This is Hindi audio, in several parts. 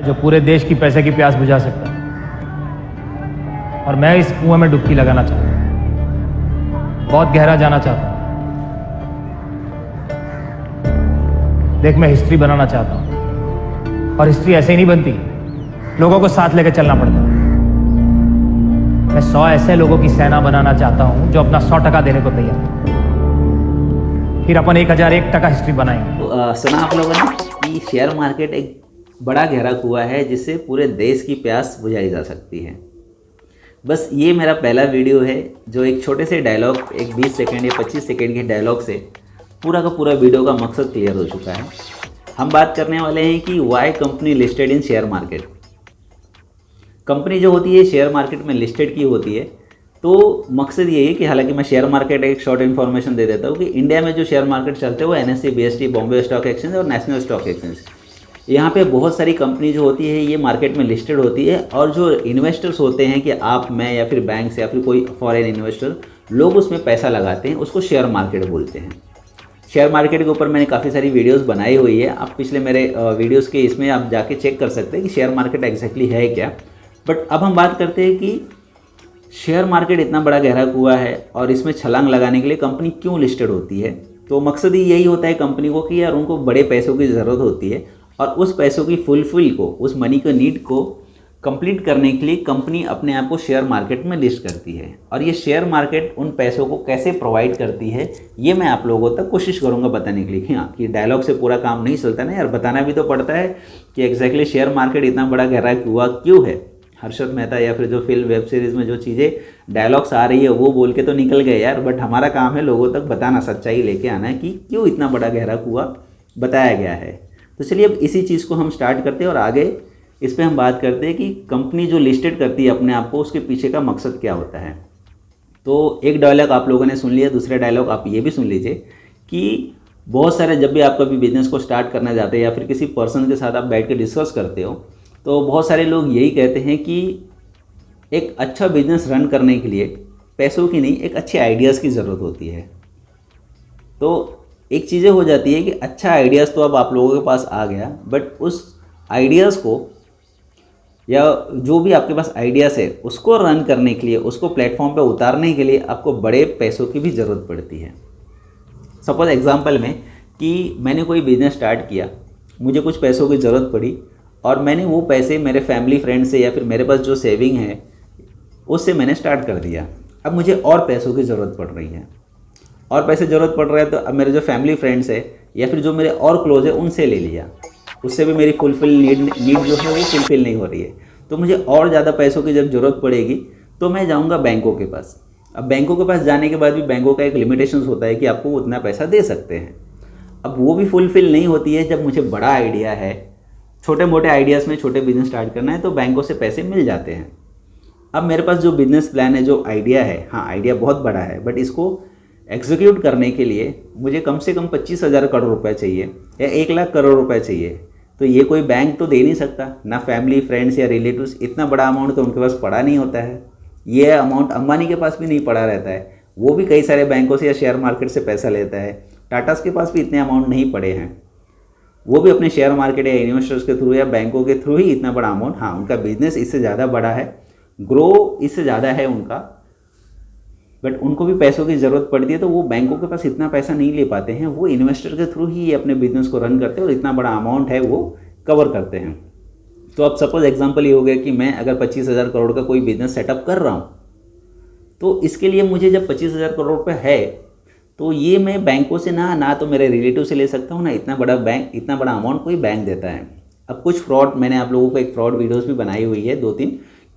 जो पूरे देश की पैसे की प्यास बुझा सकता है। और मैं इस कुएं में डुबकी लगाना चाहता हूं, बहुत गहरा जाना चाहता हूं। देख, मैं हिस्ट्री बनाना चाहता हूं, और हिस्ट्री ऐसे ही नहीं बनती, लोगों को साथ लेकर चलना पड़ता है। मैं 100 ऐसे लोगों की सेना बनाना चाहता हूं जो अपना 100% देने को तैयार है। फिर अपन 1001% हिस्ट्री बनाएंगे। तो सुना आप लोगों ने कि शेयर मार्केट एक बड़ा गहरा कुआं है जिससे पूरे देश की प्यास बुझाई जा सकती है। बस ये मेरा पहला वीडियो है जो एक छोटे से डायलॉग, एक 20 सेकंड या 25 सेकंड के डायलॉग से पूरा का पूरा वीडियो का मकसद क्लियर हो चुका है। हम बात करने वाले हैं कि why company listed in share market. Company जो होती है शेयर मार्केट में लिस्टेड की होती है, तो मकसद ये है कि हालांकि मैं शेयर मार्केट एक शॉर्ट इन्फॉर्मेशन दे देता हूँ कि इंडिया में जो शेयर मार्केट चलते हैं वो NSE, BSE, Bombay stock exchange और नेशनल स्टॉक एक्सचेंज। यहाँ पे बहुत सारी कंपनी जो होती है ये मार्केट में लिस्टेड होती है, और जो इन्वेस्टर्स होते हैं कि आप, मैं या फिर बैंक या फिर कोई फॉरेन इन्वेस्टर, लोग उसमें पैसा लगाते हैं, उसको शेयर मार्केट बोलते हैं। शेयर मार्केट के ऊपर मैंने काफ़ी सारी वीडियोस बनाई हुई है, आप पिछले मेरे वीडियोस के इसमें आप जाके चेक कर सकते हैं कि शेयर मार्केट एग्जैक्टली है क्या। बट अब हम बात करते हैं कि शेयर मार्केट इतना बड़ा गहरा कुआं है और इसमें छलांग लगाने के लिए कंपनी क्यों लिस्टेड होती है। तो मकसद ही यही होता है कंपनी को कि यार उनको बड़े पैसों की ज़रूरत होती है, और उस पैसों की फुलफिल को, उस मनी का नीड को कंप्लीट करने के लिए कंपनी अपने आप को शेयर मार्केट में लिस्ट करती है। और ये शेयर मार्केट उन पैसों को कैसे प्रोवाइड करती है ये मैं आप लोगों तक कोशिश करूंगा बताने के लिए। हाँ, कि डायलॉग से पूरा काम नहीं चलता ना यार, बताना भी तो पड़ता है कि एग्जैक्टली शेयर मार्केट इतना बड़ा गहरा कुआं क्यों है। हर्षद मेहता या फिर जो फिल्म वेब सीरीज़ में जो चीज़ें डायलॉग्स आ रही है वो बोल के तो निकल गए यार, बट हमारा काम है लोगों तक बताना, सच्चाई लेके आना है कि क्यों इतना बड़ा गहरा कुआं बताया गया है। तो चलिए अब इसी चीज़ को हम स्टार्ट करते हैं और आगे इस पर हम बात करते हैं कि कंपनी जो लिस्टेड करती है अपने आप को, उसके पीछे का मकसद क्या होता है। तो एक डायलॉग आप लोगों ने सुन लिया, दूसरा डायलॉग आप ये भी सुन लीजिए कि बहुत सारे, जब भी आप कभी बिजनेस को स्टार्ट करना चाहते हैं या फिर किसी पर्सन के साथ आप बैठ के डिस्कस करते हो, तो बहुत सारे लोग यही कहते हैं कि एक अच्छा बिजनेस रन करने के लिए पैसों की नहीं, एक अच्छे आइडियाज़ की ज़रूरत होती है। तो एक चीज़ें हो जाती है कि अच्छा आइडियाज़ तो अब आप लोगों के पास आ गया, बट उस आइडियाज़ को या जो भी आपके पास आइडियाज़ है उसको रन करने के लिए, उसको प्लेटफॉर्म पे उतारने के लिए आपको बड़े पैसों की भी ज़रूरत पड़ती है। सपोज एग्जांपल में कि मैंने कोई बिज़नेस स्टार्ट किया, मुझे कुछ पैसों की ज़रूरत पड़ी और मैंने वो पैसे मेरे फैमिली फ्रेंड से या फिर मेरे पास जो सेविंग है उससे मैंने स्टार्ट कर दिया। अब मुझे और पैसों की ज़रूरत पड़ रही है, और पैसे ज़रूरत पड़ रहा है, तो अब मेरे जो फैमिली फ्रेंड्स है या फिर जो मेरे और क्लोज है उनसे ले लिया, उससे भी मेरी फुलफिल नीड जो है वो फुलफिल नहीं हो रही है। तो मुझे और ज़्यादा पैसों की जब ज़रूरत पड़ेगी तो मैं जाऊँगा बैंकों के पास। अब बैंकों के पास जाने के बाद भी बैंकों का एक लिमिटेशंस होता है कि आपको उतना पैसा दे सकते हैं। अब वो भी फुलफिल नहीं होती है। जब मुझे बड़ा आइडिया है, छोटे मोटे आइडियाज़ में छोटे बिजनेस स्टार्ट करना है, तो बैंकों से पैसे मिल जाते हैं। अब मेरे पास जो बिजनेस प्लान है, जो आइडिया है, हाँ आइडिया बहुत बड़ा है, बट इसको एग्जीक्यूट करने के लिए मुझे कम से कम 25,000 करोड़ रुपए चाहिए या 1 लाख करोड़ रुपए चाहिए। तो ये कोई बैंक तो दे नहीं सकता, ना फैमिली फ्रेंड्स या रिलेटिव्स, इतना बड़ा अमाउंट तो उनके पास पड़ा नहीं होता है। ये अमाउंट अंबानी के पास भी नहीं पड़ा रहता है, वो भी कई सारे बैंकों से या शेयर मार्केट से पैसा लेता है। टाटास के पास भी इतने अमाउंट नहीं पड़े हैं, वो भी अपने शेयर मार्केट या इन्वेस्टर्स के थ्रू या बैंकों के थ्रू ही इतना बड़ा अमाउंट, हाँ उनका बिजनेस इससे ज़्यादा बड़ा है, ग्रो इससे ज़्यादा है उनका, बट उनको भी पैसों की ज़रूरत पड़ती है, तो वो बैंकों के पास इतना पैसा नहीं ले पाते हैं, वो इन्वेस्टर के थ्रू ही अपने बिजनेस को रन करते हैं और इतना बड़ा अमाउंट है वो कवर करते हैं। तो अब सपोज एग्जांपल ये हो गया कि मैं अगर 25,000 करोड़ का कोई बिजनेस सेटअप कर रहा हूँ, तो इसके लिए मुझे जब 25,000 करोड़ रुपये है, तो ये मैं बैंकों से ना तो मेरे रिलेटिव से ले सकता हूँ, ना इतना बड़ा अमाउंट कोई बैंक देता है। अब कुछ फ्रॉड, मैंने आप लोगों को एक फ्रॉड वीडियोज़ भी बनाई हुई है 2-3,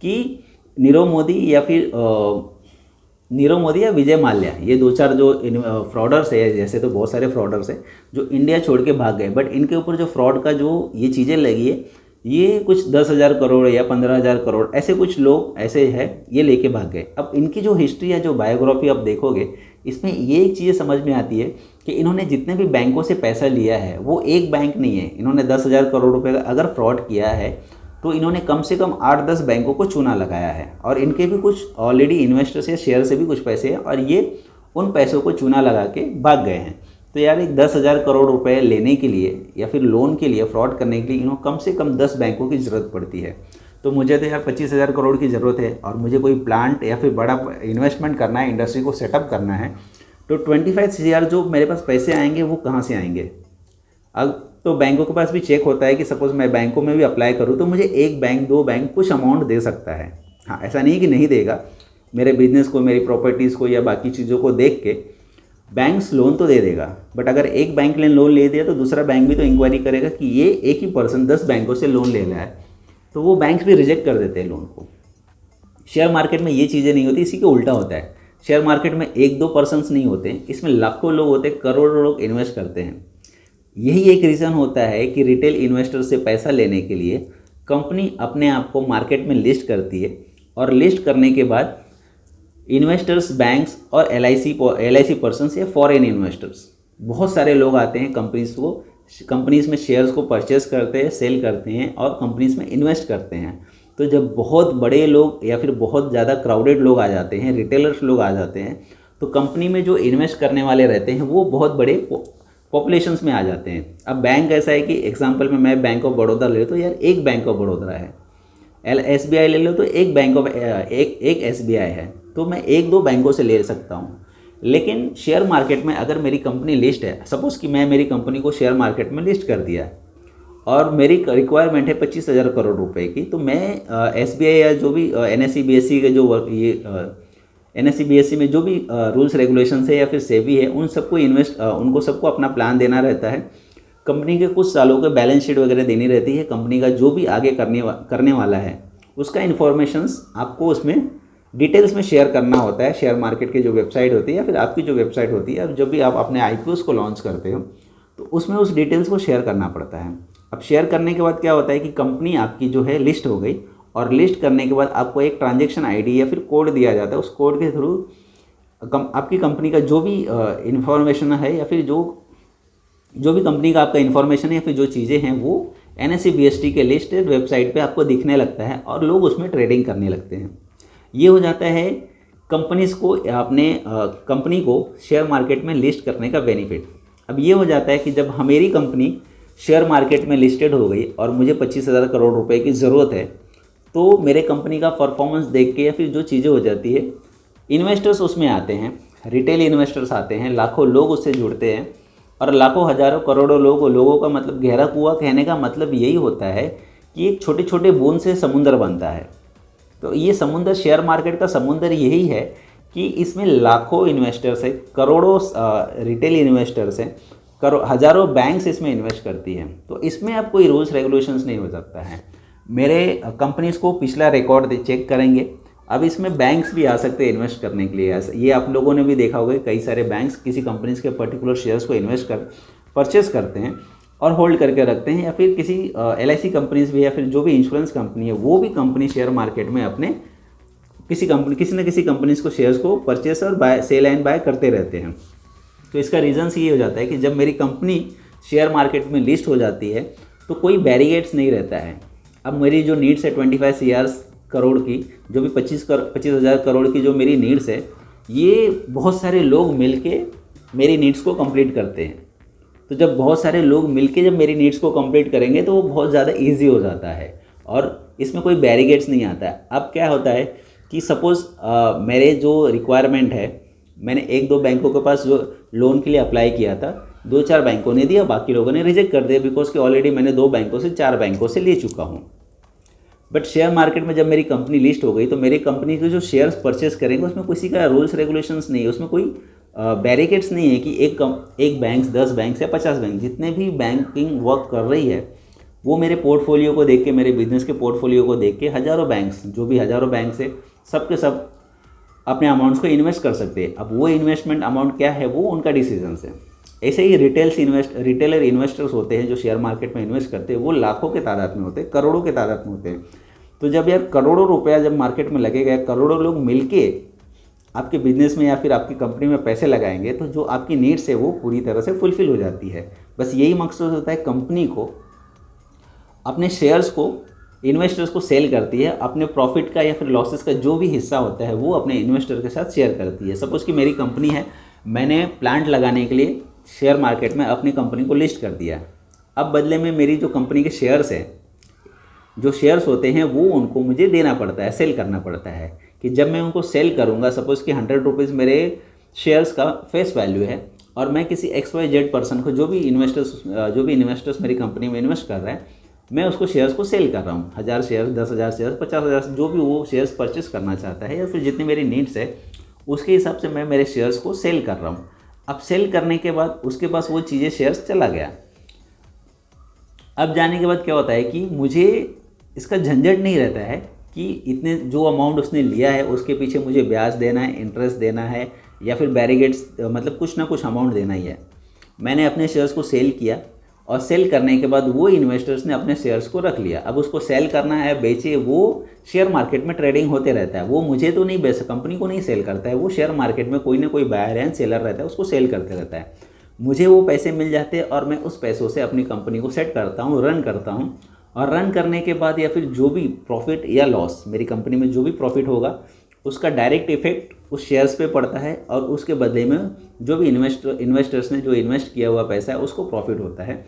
कि नीरव मोदी या विजय माल्या, ये 2-4 जो फ्रॉडर्स है, जैसे तो बहुत सारे फ्रॉडर्स हैं जो इंडिया छोड़ के भाग गए, बट इनके ऊपर जो फ्रॉड का जो ये चीज़ें लगी है, ये कुछ 10,000 करोड़ या 15,000 करोड़ ऐसे कुछ लोग ऐसे हैं, ये लेके भाग गए। अब इनकी जो हिस्ट्री या जो बायोग्राफी आप देखोगे, इसमें ये एक चीज़ समझ में आती है कि इन्होंने जितने भी बैंकों से पैसा लिया है वो एक बैंक नहीं है। इन्होंने 10,000 करोड़ रुपये का अगर फ्रॉड किया है तो इन्होंने कम से कम 8-10 बैंकों को चूना लगाया है, और इनके भी कुछ ऑलरेडी इन्वेस्टर्स या शेयर से भी कुछ पैसे हैं, और ये उन पैसों को चूना लगा के भाग गए हैं। तो यार एक 10,000 करोड़ रुपए लेने के लिए या फिर लोन के लिए फ्रॉड करने के लिए कम से कम 10 बैंकों की ज़रूरत पड़ती है। तो मुझे तो यार 25,000 करोड़ की ज़रूरत है और मुझे कोई प्लांट या फिर बड़ा इन्वेस्टमेंट करना है, इंडस्ट्री को सेटअप करना है, तो 25,000 जो मेरे पास पैसे आएंगे वो कहाँ से आएंगे? अब तो बैंकों के पास भी चेक होता है कि सपोज़ मैं बैंकों में भी अप्लाई करूँ तो मुझे एक बैंक, दो बैंक कुछ अमाउंट दे सकता है। हाँ, ऐसा नहीं कि नहीं देगा। मेरे बिजनेस को, मेरी प्रॉपर्टीज़ को या बाकी चीज़ों को देख के बैंक्स लोन तो दे देगा, बट अगर एक बैंक ने लोन ले दिया तो दूसरा बैंक भी तो इंक्वायरी करेगा कि ये एक ही पर्सन 10 बैंकों से लोन ले रहा है, तो वो बैंक्स भी रिजेक्ट कर देते हैं लोन को। शेयर मार्केट में ये चीज़ें नहीं होती, इसी के उल्टा होता है। शेयर मार्केट में एक दो पर्सन्स नहीं होते, इसमें लाखों लोग होते हैं, करोड़ों लोग इन्वेस्ट करते हैं। यही एक रीज़न होता है कि रिटेल इन्वेस्टर से पैसा लेने के लिए कंपनी अपने आप को मार्केट में लिस्ट करती है, और लिस्ट करने के बाद इन्वेस्टर्स, बैंक्स और LIC पर्सन्स या फॉरेन इन्वेस्टर्स, बहुत सारे लोग आते हैं कंपनीज में शेयर्स को परचेस करते हैं, सेल करते हैं और कंपनीज में इन्वेस्ट करते हैं। तो जब बहुत बड़े लोग या फिर बहुत ज़्यादा क्राउडेड लोग आ जाते हैं, रिटेलर्स लोग आ जाते हैं, तो कंपनी में जो इन्वेस्ट करने वाले रहते हैं वो बहुत बड़े पॉपुलेशंस में आ जाते हैं। अब बैंक ऐसा है कि एग्जांपल में मैं बैंक ऑफ बड़ौदा ले तो यार एक बैंक ऑफ बड़ौदा है, SBI ले लो तो एक SBI है, तो मैं एक दो बैंकों से ले सकता हूँ। लेकिन शेयर मार्केट में अगर मेरी कंपनी लिस्ट है, सपोज़ कि मैं मेरी कंपनी को शेयर मार्केट में लिस्ट कर दिया और मेरी रिक्वायरमेंट है 25,000 करोड़ रुपए की, तो मैं SBI या जो भी NSE BSE के जो ये NSE BSE में जो भी रूल्स रेगुलेशंस है या फिर सेबी है, उन सबको उनको सबको अपना प्लान देना रहता है। कंपनी के कुछ सालों के बैलेंस शीट वगैरह देनी रहती है। कंपनी का जो भी आगे करने वाला है उसका इन्फॉर्मेशंस आपको उसमें डिटेल्स में शेयर करना होता है। शेयर मार्केट की जो वेबसाइट होती है या फिर आपकी जो वेबसाइट होती है, अब जब भी आप अपने IPOs को लॉन्च करते हो तो उसमें उस डिटेल्स को शेयर करना पड़ता है। अब शेयर करने के बाद क्या होता है कि कंपनी आपकी जो है लिस्ट हो गई, और लिस्ट करने के बाद आपको एक ट्रांजैक्शन ID या फिर कोड दिया जाता है। उस कोड के थ्रू आपकी कंपनी का जो भी इन्फॉर्मेशन है या फिर जो भी कंपनी का आपका इन्फॉर्मेशन है या फिर जो चीज़ें हैं वो NSE BSE के लिस्टेड वेबसाइट पे आपको दिखने लगता है और लोग उसमें ट्रेडिंग करने लगते हैं। ये हो जाता है कंपनीज को अपने कंपनी को शेयर मार्केट में लिस्ट करने का बेनिफिट। अब ये हो जाता है कि जब मेरी कंपनी शेयर मार्केट में लिस्टेड हो गई और मुझे 25,000 करोड़ रुपए की ज़रूरत है, तो मेरे कंपनी का परफॉर्मेंस देख के या फिर जो चीज़ें हो जाती है, इन्वेस्टर्स उसमें आते हैं, रिटेल इन्वेस्टर्स आते हैं, लाखों लोग उससे जुड़ते हैं और लाखों हज़ारों करोड़ों लोगों का मतलब गहरा कुआं कहने का मतलब यही होता है कि एक छोटे छोटे बूंद से समुंदर बनता है। तो ये समुंदर, शेयर मार्केट का समुंदर यही है कि इसमें लाखों इन्वेस्टर्स हैं, करोड़ों रिटेल इन्वेस्टर्स हैं, हज़ारों बैंक्स इसमें इन्वेस्ट करती हैं। तो इसमें अब कोई रूल्स रेगुलेशंस नहीं हो सकता है। मेरे कंपनीज़ को पिछला रिकॉर्ड चेक करेंगे। अब इसमें बैंक्स भी आ सकते हैं इन्वेस्ट करने के लिए। ये आप लोगों ने भी देखा होगा, कई सारे बैंक्स किसी कंपनीज़ के पर्टिकुलर शेयर्स को परचेस करते हैं और होल्ड करके रखते हैं, या फिर किसी LIC कंपनीज़ भी या फिर जो भी इंश्योरेंस कंपनी है वो भी कंपनी शेयर मार्केट में अपने किसी न किसी कंपनीज़ को शेयर्स को परचेस और बाय, सेल एंड बाय करते रहते हैं। तो इसका रीज़न्स ये हो जाता है कि जब मेरी कंपनी शेयर मार्केट में लिस्ट हो जाती है तो कोई बैरिगेट्स नहीं रहता है। अब मेरी जो नीड्स है 25 करोड़ की, जो भी 25,000 करोड़ की जो मेरी नीड्स है, ये बहुत सारे लोग मिलके मेरी नीड्स को कंप्लीट करते हैं। तो जब बहुत सारे लोग मिलके जब मेरी नीड्स को कंप्लीट करेंगे तो वो बहुत ज़्यादा ईजी हो जाता है और इसमें कोई बैरिगेट्स नहीं आता है। अब क्या होता है कि सपोज़ मेरे जो रिक्वायरमेंट है, मैंने एक दो बैंकों के पास जो लोन के लिए अप्लाई किया था, 2-4 बैंकों ने दिया, बाकी लोगों ने रिजेक्ट कर दिया, बिकॉज कि ऑलरेडी मैंने 2 बैंकों से 4 बैंकों से ले चुका हूँ। बट शेयर मार्केट में जब मेरी कंपनी लिस्ट हो गई तो मेरी कंपनी के जो शेयर्स परचेस करेंगे उसमें किसी का रूल्स रेगुलेशंस नहीं है, उसमें कोई बैरिकेड्स नहीं है कि एक बैंक, 10 बैंक या 50 बैंक, जितने भी बैंकिंग वर्क कर रही है वो मेरे पोर्टफोलियो को देख के, मेरे बिजनेस के पोर्टफोलियो को देख के हज़ारों बैंक्स, जो भी हज़ारों बैंक है, सब के सब अपने अमाउंट्स को इन्वेस्ट कर सकते हैं। अब वो इन्वेस्टमेंट अमाउंट क्या है वो उनका डिसीजन है। ऐसे ही रिटेलर इन्वेस्टर्स होते हैं जो शेयर मार्केट में इन्वेस्ट करते हैं, वो लाखों के तादाद में होते हैं, करोड़ों के तादाद में होते हैं। तो जब यार करोड़ों रुपया जब मार्केट में लगेगा, करोड़ों लोग मिलके आपके बिजनेस में या फिर आपकी कंपनी में पैसे लगाएंगे, तो जो आपकी नीड्स है वो पूरी तरह से फुलफिल हो जाती है। बस यही मकसद होता है, कंपनी को अपने शेयर्स को इन्वेस्टर्स को सेल करती है, अपने प्रॉफिट का या फिर लॉसेस का जो भी हिस्सा होता है वो अपने इन्वेस्टर के साथ शेयर करती है। सपोज़ कि मेरी कंपनी है, मैंने प्लांट लगाने के लिए शेयर मार्केट में अपनी कंपनी को लिस्ट कर दिया। अब बदले में मेरी जो कंपनी के शेयर्स हैं, जो शेयर्स होते हैं वो उनको मुझे देना पड़ता है, सेल करना पड़ता है। कि जब मैं उनको सेल करूँगा, सपोज़ कि 100 रुपीज़ मेरे शेयर्स का फेस वैल्यू है और मैं किसी XYZ पर्सन को, जो भी इन्वेस्टर्स मेरी कंपनी में इन्वेस्ट कर रहा है, मैं उसको शेयर्स को सेल कर रहा हूँ। 1000 शेयर्स, 10,000 शेयर्स, 50,000, जो भी वो शेयर्स परचेस करना चाहता है या फिर जितनी मेरी नीड्स है उसके हिसाब से मैं मेरे शेयर्स को सेल कर रहा हूँ। अब सेल करने के बाद उसके पास वो चीज़ें, शेयर्स चला गया। अब जाने के बाद क्या होता है कि मुझे इसका झंझट नहीं रहता है कि इतने जो अमाउंट उसने लिया है उसके पीछे मुझे ब्याज देना है, इंटरेस्ट देना है या फिर बैरिगेट्स, मतलब कुछ ना कुछ अमाउंट देना ही है। मैंने अपने शेयर्स को सेल किया और सेल करने के बाद वो इन्वेस्टर्स ने अपने शेयर्स को रख लिया। अब उसको सेल करना है, बेचे, वो शेयर मार्केट में ट्रेडिंग होते रहता है। वो मुझे तो नहीं बेच, कंपनी को नहीं सेल करता है, वो शेयर मार्केट में कोई ना कोई बायर एंड सेलर रहता है, उसको सेल करते रहता है। मुझे वो पैसे मिल जाते हैं और मैं उस पैसों से अपनी कंपनी को सेट करता हूँ, रन करता हूँ। और रन करने के बाद या फिर जो भी प्रॉफिट या लॉस, मेरी कंपनी में जो भी प्रॉफिट होगा उसका डायरेक्ट इफेक्ट उस शेयर्स पे पड़ता है और उसके बदले में जो भी इन्वेस्टर्स ने जो इन्वेस्ट किया हुआ पैसा है उसको प्रॉफिट होता है।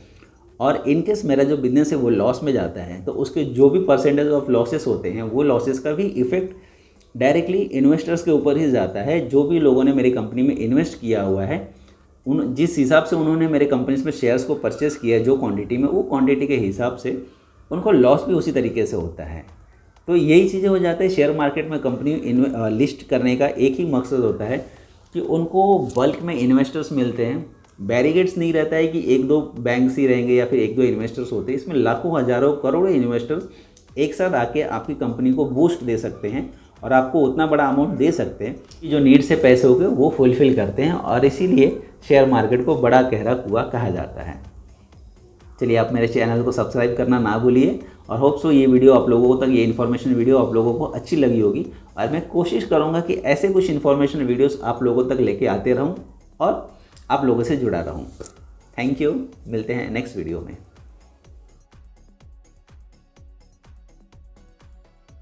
और इनकेस मेरा जो बिजनेस है वो लॉस में जाता है तो उसके जो भी परसेंटेज ऑफ लॉसेस होते हैं वो लॉसेस का भी इफेक्ट डायरेक्टली इन्वेस्टर्स के ऊपर ही जाता है। जो भी लोगों ने मेरी कंपनी में इन्वेस्ट किया हुआ है, जिस हिसाब से उन्होंने मेरे कंपनीज में शेयर्स को परचेस किया है, जो क्वांटिटी में, वो क्वांटिटी के हिसाब से उनको लॉस भी उसी तरीके से होता है। तो यही चीज़ें हो जाते हैं। शेयर मार्केट में कंपनी लिस्ट करने का एक ही मकसद होता है कि उनको बल्क में इन्वेस्टर्स मिलते हैं। बैरिगेट्स नहीं रहता है कि 1-2 बैंक्स ही रहेंगे या फिर 1-2 इन्वेस्टर्स होते हैं। इसमें लाखों, हज़ारों, करोड़ों इन्वेस्टर्स एक साथ आके आपकी कंपनी को बूस्ट दे सकते हैं और आपको उतना बड़ा अमाउंट दे सकते हैं कि जो नीड से पैसे हो गए वो फुलफ़िल करते हैं। और इसीलिए शेयर मार्केट को बड़ा गहरा कुआं कहा जाता है। चलिए, आप मेरे चैनल को सब्सक्राइब करना ना भूलिए और होप सो ये वीडियो आप लोगों तक, ये इन्फॉर्मेशन वीडियो आप लोगों को अच्छी लगी होगी। और मैं कोशिश करूँगा कि ऐसे कुछ इन्फॉर्मेशन वीडियोस आप लोगों तक लेके आते रहूँ और आप लोगों से जुड़ा रहूँ। थैंक यू, मिलते हैं नेक्स्ट वीडियो में।